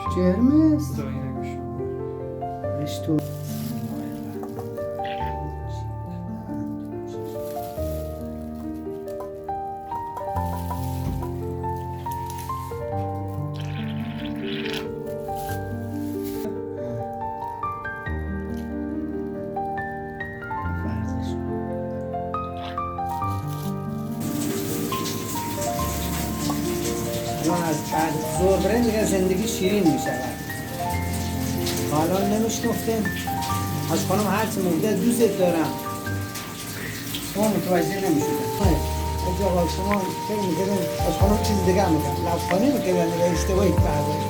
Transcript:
میشه. قرمز دایی نگوش. اشتو از بعد زور برنج دیگه زندگی شیرین میشه. حالا نمیشنفتیم از خانم هرچی مورده دوست دارم شما متوجه نمیشودم. اجا شما فکر میکردیم از خانم چیز دیگه میگم لبخانی میکردن اشتباهی کرده.